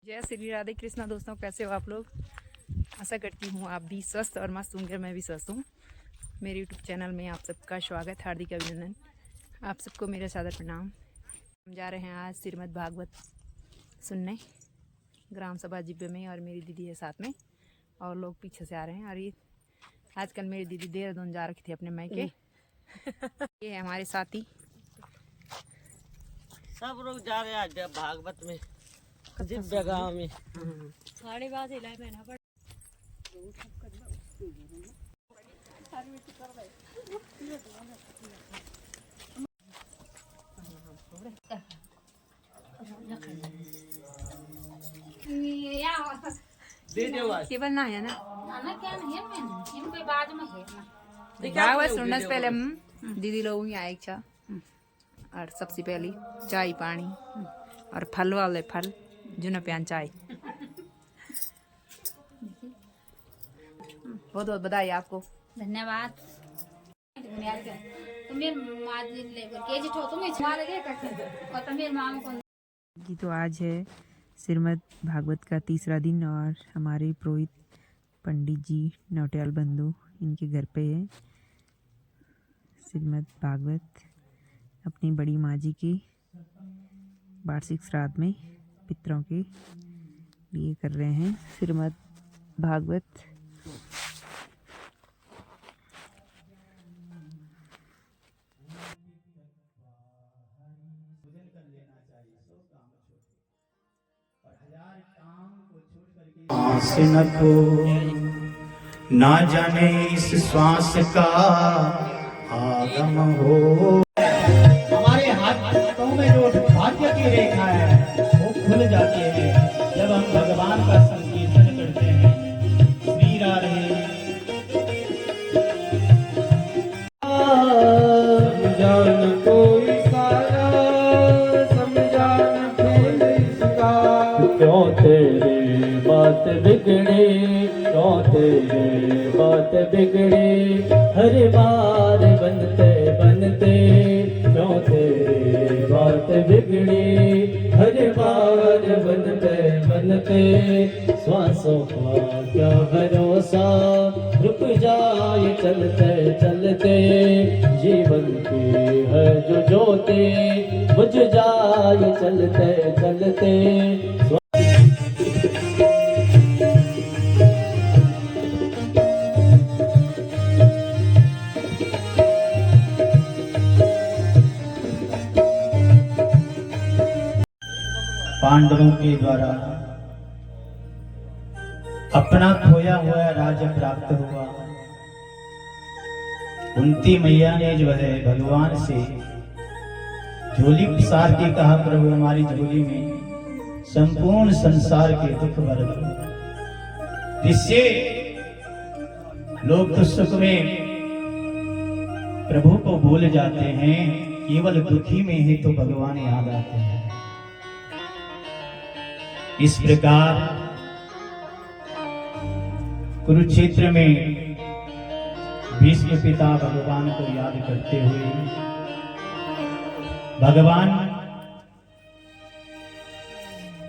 जय श्री राधे कृष्णा। दोस्तों, कैसे हो आप लोग? आशा करती हूँ आप भी स्वस्थ और मस्त होंगे। मैं भी स्वस्थ हूँ। मेरे यूट्यूब चैनल में आप सबका स्वागत, हार्दिक अभिनंदन। आप सबको मेरा सादर प्रणाम। हम जा रहे हैं आज श्रीमद् भागवत सुनने ग्राम सभा जिब्बे में, और मेरी दीदी है साथ में, और लोग पीछे से आ रहे हैं। और ये आजकल मेरी दीदी देहरादून जा रखी थी अपने मायके। ये है हमारे साथी, सब लोग जा रहे हैं आज भागवत में जिब्बे गाँव में। साढ़े बात हिलाए मैंने पर केवल ना है ना क्या नहीं है इनके बाद में है भागवत सुनने से पहले हम दीदी लोगों की आए इच्छा, और सबसे पहली चाय पानी और फल वाले फल जुना प्यान चाय। बहुत बहुत बधाई आपको। धन्यवाद। तो आज है श्रीमद् भागवत का तीसरा दिन, और हमारे पुरोहित पंडित जी नौटियाल बंधु इनके घर पे है श्रीमद् भागवत अपनी बड़ी माँ जी की वार्षिक श्राद्ध में पितरों के लिए कर रहे हैं श्रीमद् भागवत। सांस न को ना जाने इस श्वास का आगम हो। हमारे हाथों में जो भाग्य की रेखा है वो खुल जाती है जब हम भगवान का संकीर्तन करते हैं। श्री राधे समझान कोई सारा समझान फिर इसका क्यों तेरे बात बिगड़ी, क्यों तेरे बात बिगड़ी हर बार बनते बनते, क्यों तेरे बात बिगड़ी हर बार बनते बनते। श्वासों का क्या भरोसा रुक जाए चलते चलते, जीवन की है जो ज्योति बुझ जाए चलते चलते। पांडवों के द्वारा अपना खोया हुआ राज्य प्राप्त हुआ। कुंती मैया ने जो है भगवान से झोली पसार के कहा, प्रभु हमारी झोली में संपूर्ण संसार के दुख भर दो, जिससे लोग तो सुख में प्रभु को भूल जाते हैं, केवल दुखी में ही तो भगवान याद आते हैं। इस प्रकार कुरुक्षेत्र में भीष्म पिता भगवान को याद करते हुए भगवान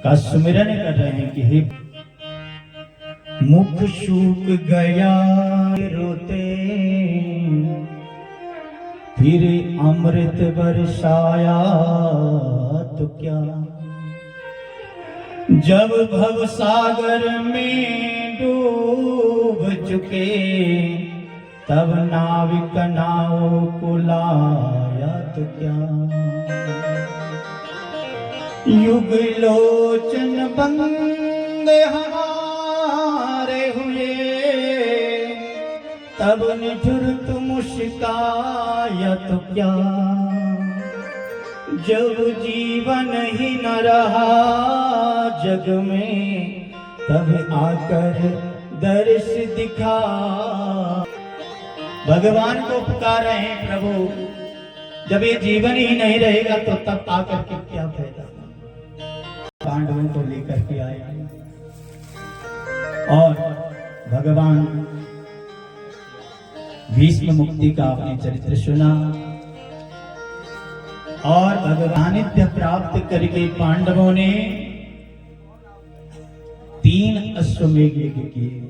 का सुमिरन कर रहे हैं कि हे मुख सूख गया रोते, फिर अमृत बरसाया तो क्या, जब भव सागर में डूब चुके तब नाविक नाव को लाया तो क्या। युग लोचन बंदे हमारे हुए तब निठुर तुम मुस्काया तो क्या, जब जीवन ही न रहा जग में तब आकर दर्श दिखा। भगवान को पुकार रहे हैं, प्रभु जब ये जीवन ही नहीं रहेगा तो तब आकर के क्या फायदा। पांडवों को लेकर के आए और भगवान भीष्म मुक्ति का आपने चरित्र सुना, और भगवानित्य प्राप्त करके पांडवों ने अश्वमेघ यज्ञ किए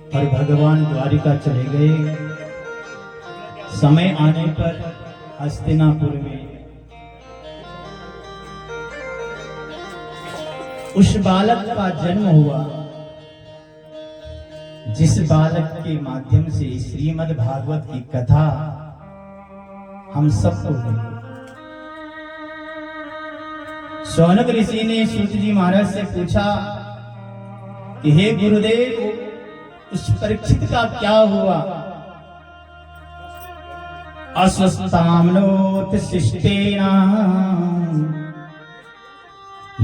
और भगवान द्वारिका चले गए। समय आने पर हस्तिनापुर में उस बालक का जन्म हुआ जिस बालक के माध्यम से श्रीमद् भागवत की कथा हम सबको मिली। शौनक ऋषि ने सूत जी महाराज से पूछा कि हे गुरुदेव, उस परीक्षित का क्या हुआ? अस्वस्थामनोत शिष्टेना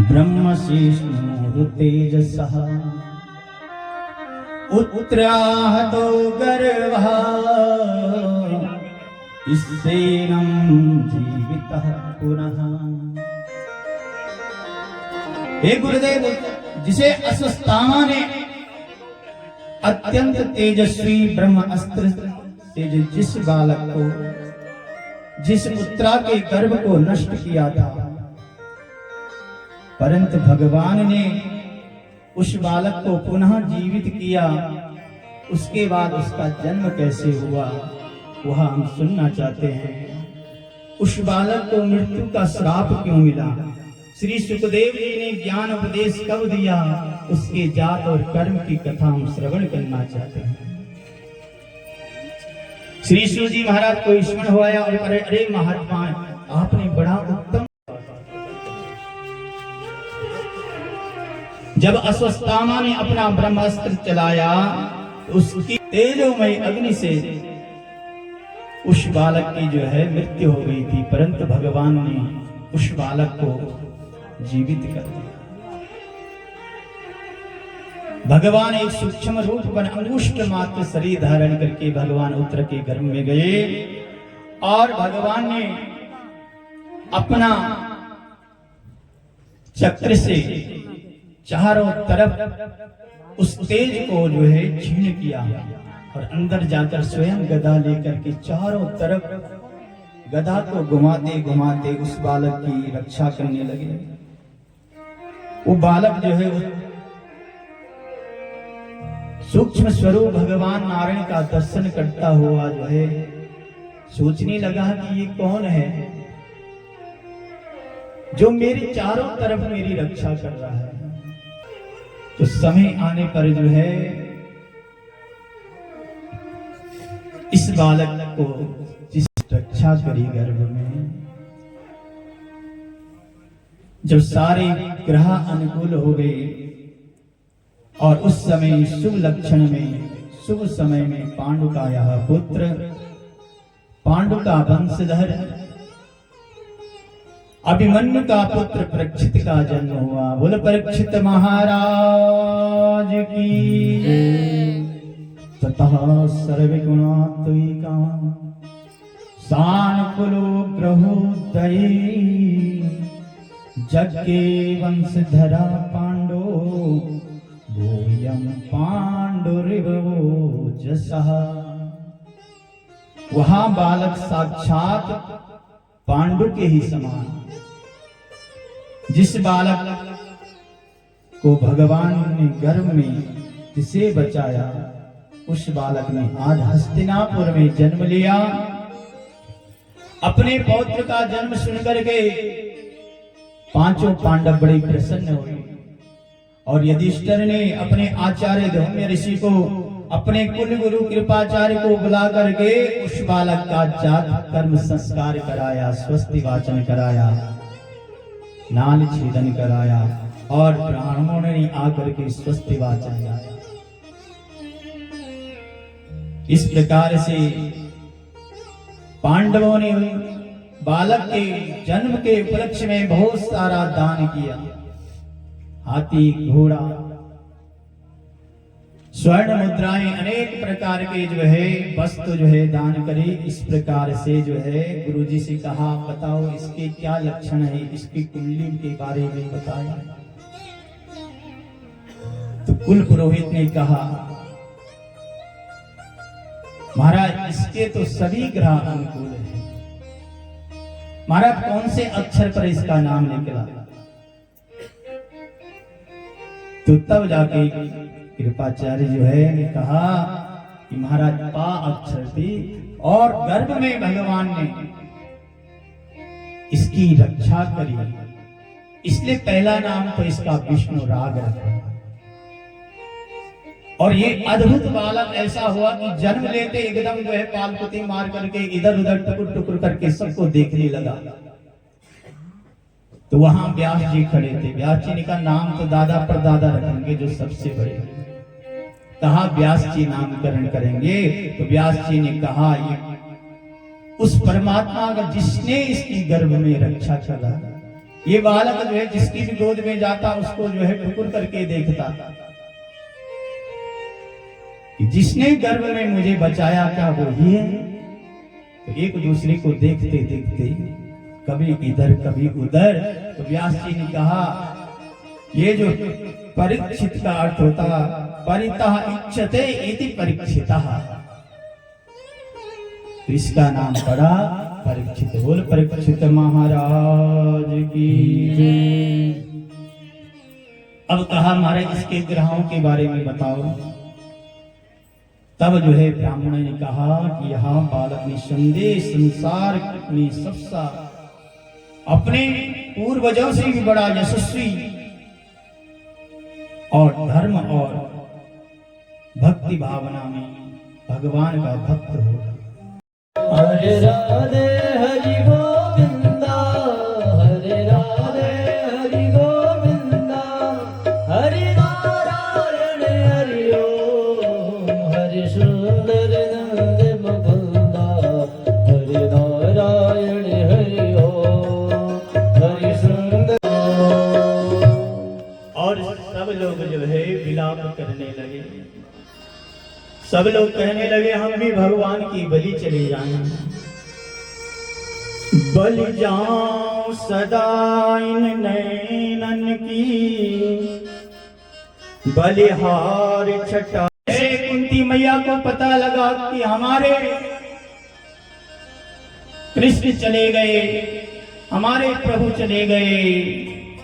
ब्रह्मशिष्णु तेजसः उत्त्राहतो गर्भः स्तेनं जीवितः पुनः। हे गुरुदेव, जिसे अस्वस्थामा ने अत्यंत तेजस्वी ब्रह्म अस्त्र से जिस बालक को, जिस उत्तरा के गर्भ को नष्ट किया था, परंतु भगवान ने उस बालक को पुनः जीवित किया। उसके बाद उसका जन्म कैसे हुआ वह हम सुनना चाहते हैं। उस बालक को मृत्यु का श्राप क्यों मिला? श्री सुखदेव जी ने ज्ञान उपदेश कब दिया? उसके जात और कर्म की कथा हम श्रवण करना चाहते हैं। श्री शिव जी महाराज को स्मरण हुआ और अरे महात्मा, आपने बड़ा उत्तम। जब अस्वस्थामा ने अपना ब्रह्मास्त्र चलाया तो उसकी तेजोमय अग्नि से उस बालक की जो है मृत्यु हो गई थी, परंतु भगवान ने उस बालक को जीवित कर दिया। भगवान एक सूक्ष्म रूप बन अंगुष्ठ मात्र शरीर धारण करके भगवान उत्तर के गर्भ में गए और भगवान ने अपना चक्र से चारों तरफ उस तेज को जो है छीन किया और अंदर जाकर स्वयं गदा लेकर के चारों तरफ गदा को घुमाते घुमाते उस बालक की रक्षा करने लगे। वो बालक जो है सूक्ष्म स्वरूप भगवान नारायण का दर्शन करता हुआ जो है सोचने लगा कि ये कौन है जो मेरे चारों तरफ मेरी रक्षा कर रहा है। तो समय आने पर जो है इस बालक को जिस रक्षा करी गर्भ में, जब सारे ग्रह अनुकूल हो गए और उस समय शुभ लक्षण में शुभ समय में पांडु का यह पुत्र, पांडु का वंशधर अभिमन्यु का पुत्र परीक्षित का जन्म हुआ। बोल परीक्षित महाराज की। ततः सर्व गुणात्मिका सानुकूलो ग्रहोदये जग्गे वंशधरा पांडो भूयं पांडुरिवो जसः। वहां बालक साक्षात पांडु के ही समान, जिस बालक को भगवान ने गर्भ में जिसे बचाया उस बालक ने आज हस्तिनापुर में जन्म लिया। अपने पौत्र का जन्म सुनकर के पांचों पांडव बड़े प्रसन्न हुए और युधिष्ठिर ने अपने आचार्य धौम्य ऋषि को, अपने कुल गुरु कृपाचार्य को बुला करके उस बालक का जात कर्म संस्कार कराया, स्वस्ति वाचन कराया, नाल छेदन कराया और ब्राह्मणों ने आकर के स्वस्ति वाचन गाया। इस प्रकार से पांडवों ने बालक के जन्म के उपलक्ष्य में बहुत सारा दान किया। हाथी, घोड़ा, स्वर्ण मुद्राएं, अनेक प्रकार के जो है वस्तु जो है दान करे। इस प्रकार से जो है गुरुजी से कहा, बताओ इसके क्या लक्षण है, इसकी कुंडली के बारे में बताया। तो कुल पुरोहित ने कहा, महाराज इसके तो सभी ग्रह अनुकूल है। महाराज कौन से अक्षर पर इसका नाम निकला? तो तब जाके कृपाचार्य जो है ने कहा कि महाराज पा अक्षर थी और गर्भ में भगवान ने इसकी रक्षा करी, इसलिए पहला नाम तो इसका विष्णु राग रखा। और ये अद्भुत बालक ऐसा हुआ कि जन्म लेते एकदम जो है पालपुती मार करके इधर उधर टुकुर टुकुर करके सबको देखने लगा। तो वहां व्यास जी खड़े थे। व्यास जी ने कहा नाम तो दादा परदादा रखेंगे जो सबसे बड़े। कहा व्यास जी नामकरण करेंगे। तो व्यास जी ने कहा ये उस परमात्मा का जिसने इसकी गर्भ में रक्षा करा, ये बालक जो है जिसकी भी गोद में जाता उसको जो है टुकुर करके देखता, जिसने गर्भ में मुझे बचाया क्या वो ही है। तो एक दूसरे को देखते देखते कभी इधर कभी उधर। तो व्यास जी ने कहा ये जो परीक्षित का अर्थ होता परितः इच्छते इति परीक्षितः, तो इसका नाम पड़ा परीक्षित। बोल परीक्षित महाराज की जय। अब कहा महाराज इसके ग्रहों के बारे में बताओ। तब जो है ब्राह्मण ने कहा कि यहाँ बालक ने संदेश संसार में सबसा अपने पूर्वजों से भी बड़ा यशस्वी और धर्म और भक्ति भावना में भगवान का भक्त होगा। हरे राधे हरि गोविंदा, हरे राधे हरि गोविंदा, हरि नारायण हरि ओम, हरि सुंदर नंद मुकुंदा, हरि नारायण हरि ओम, हरि सुंदर। और सब लोग जो है विलाप करने लगे। सब लोग कहने लगे हम भी भगवान की बलि चले जाएं। बलि जाऊं सदा इन नैनन की, बलिहार छटा। कुंती मैया को पता लगा कि हमारे कृष्ण चले गए, हमारे प्रभु चले गए।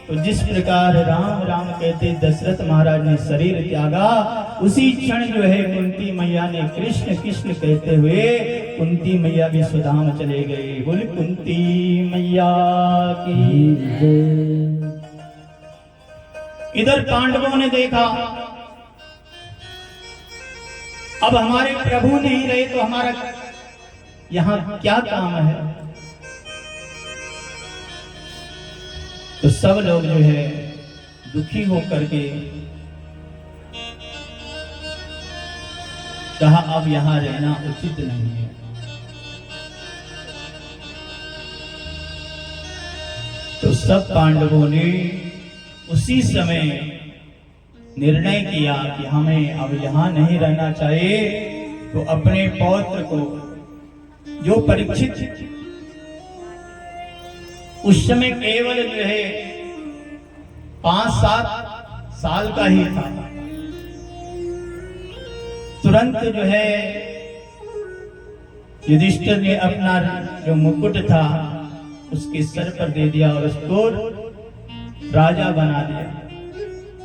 तो जिस प्रकार राम राम कहते दशरथ महाराज ने शरीर त्यागा, उसी क्षण जो है कुंती मैया ने कृष्ण कृष्ण कहते हुए कुंती मैया भी सुधाम चले गए। बोल कुंती मैया की जय। इधर पांडवों ने देखा अब हमारे प्रभु नहीं रहे तो हमारा यहाँ क्या काम है। तो सब लोग जो है दुखी होकर के कहा अब यहां रहना उचित नहीं है। तो सब पांडवों ने उसी समय निर्णय किया कि हमें अब यहां नहीं रहना चाहिए। तो अपने पौत्र को जो परीक्षित उस समय केवल जो है 5-7 साल का ही था, तुरंत जो है युधिष्ठिर ने अपना जो मुकुट था उसके सर पर दे दिया और उसको राजा बना दिया।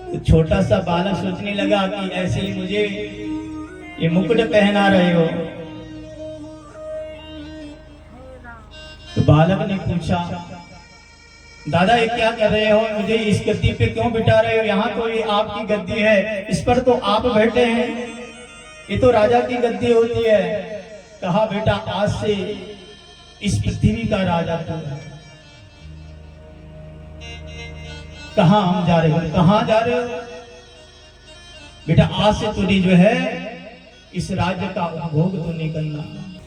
तो छोटा सा बालक सोचने लगा कि ऐसे ही मुझे ये मुकुट पहना रहे हो। तो बालक ने पूछा दादा ये क्या कर रहे हो, मुझे इस गद्दी पे क्यों बिठा रहे हो, यहाँ तो ये आपकी गद्दी है, इस पर तो आप बैठे हैं, ये तो राजा की गद्दी होती है। कहा बेटा आज से इस पृथ्वी का राजा तू है। कहाँ हम जा रहे हो, कहाँ जा रहे हो बेटा, आज से तुझे जो है इस राज्य का उपभोग तो नहीं करना।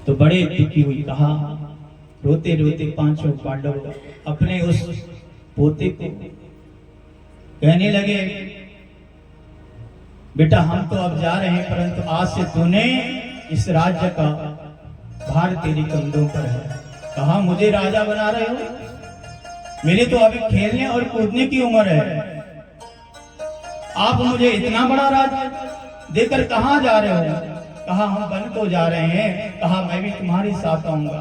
तो बड़े दुखी हुई। कहा रोते रोते पांचों पांडव अपने उस पोते को कहने लगे बेटा हम तो अब जा रहे हैं, परंतु आज से तूने इस राज्य का भार तेरे कंधों पर है। कहा मुझे राजा बना रहे हो, मेरी तो अभी खेलने और कूदने की उम्र है, आप मुझे इतना बड़ा राज्य देकर कहां जा रहे हो। कहा हम वन को जा रहे हैं। कहा मैं भी तुम्हारे साथ आऊंगा।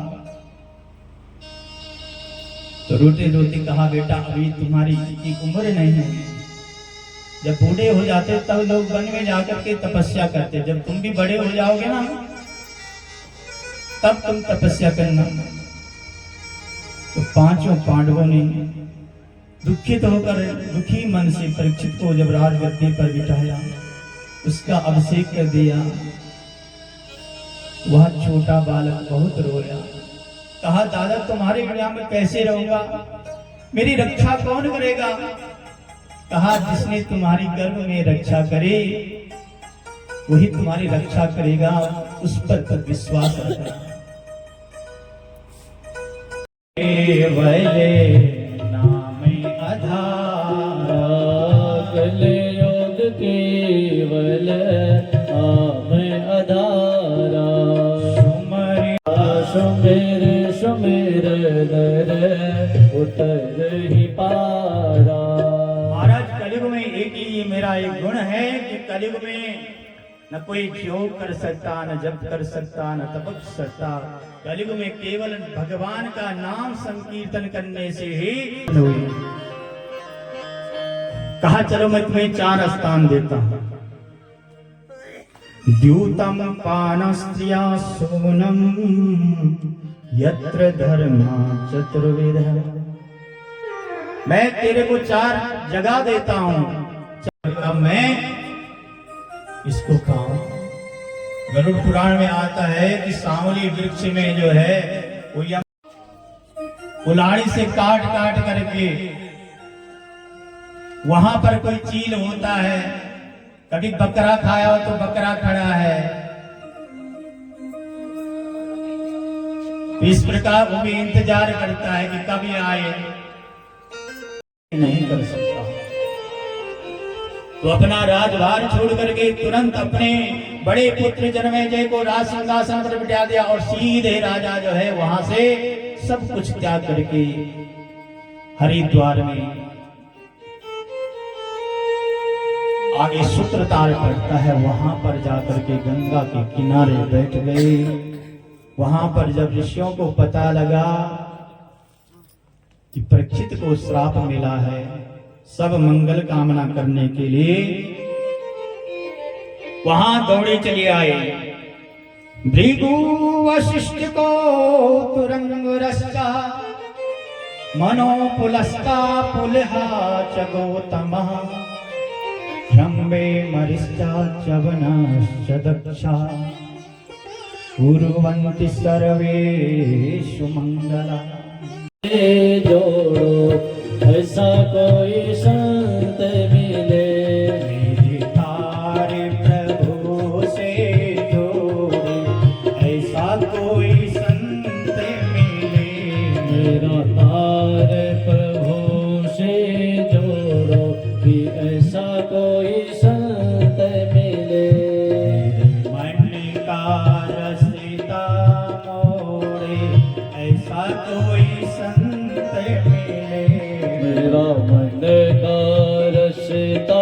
तो रोते रोते कहा बेटा अभी तुम्हारी इतनी उम्र नहीं है, जब बूढ़े हो जाते तब लोग वन में जाकर के तपस्या करते। जब तुम भी बड़े हो जाओगे ना तब तुम तपस्या करना। तो पांचों पांडवों ने दुखित होकर दुखी मन से परीक्षित को जब राजगद्दी पर बिठाया, उसका अभिषेक कर दिया। वह छोटा बालक बहुत रोया, कहा दादा तुम्हारे बिना मैं कैसे रहूंगा, मेरी रक्षा कौन करेगा। कहा जिसने तुम्हारी गर्भ में रक्षा करे वही तुम्हारी रक्षा करेगा, उस पर विश्वास रखना। केवल नाम आधार, कलयुग केवल नाम आधारा। सुमेर सुमेर नर उतर ही पारा। महाराज कलयुग में एक ही मेरा एक गुण है कि कलयुग में न कोई योग कर सकता, न जप कर सकता, न तप कर सकता। कलयुग में केवल भगवान का नाम संकीर्तन करने से ही हुई। कहा चलो मैं तुम्हें 4 स्थान देता हूं। द्यूतम पानस्त्रिया सोनम यत्र धर्मा चतुर्वेद। मैं तेरे को 4 जगह देता हूं, अब मैं इसको खाऊं। गरुड़ पुराण में आता है कि सांवली वृक्ष में जो है वो कुल्हाड़ी से काट काट करके वहां पर कोई चील होता है। कभी बकरा खाया हो तो बकरा खड़ा है, इस प्रकार वो भी इंतजार करता है कि कभी आए। नहीं कर सकता तो अपना राजभार छोड़ करके तुरंत अपने बड़े पुत्र जन्मेजय को राज सिंहासन पर बिठा दिया और सीधे राजा जो है वहां से सब कुछ त्याग करके हरिद्वार में आगे सूत्रताल पड़ता है, वहां पर जाकर के गंगा के किनारे बैठ गए। वहां पर जब ऋषियों को पता लगा कि परीक्षित को श्राप मिला है, सब मंगल कामना करने के लिए वहां दौड़े चले आए। भृगु वशिष्ठ को तुरंग रस्ता मनो पुलस्ता पुलहा च गौतम रंबे मरिष्टा च वनश्च दक्षा कुर्वन्ति सर्वेषु मंगला। जोड़ो ऐसा कोई संत मिले, मेरे तारे प्रभु से जोड़े ऐसा कोई संत मिले। मेरा तार प्रभु से जोड़ो कि ऐसा कोई संत मिले। मन का रसिता मोड़े ऐसा कोई संत मिले। मेरा मन का रसिता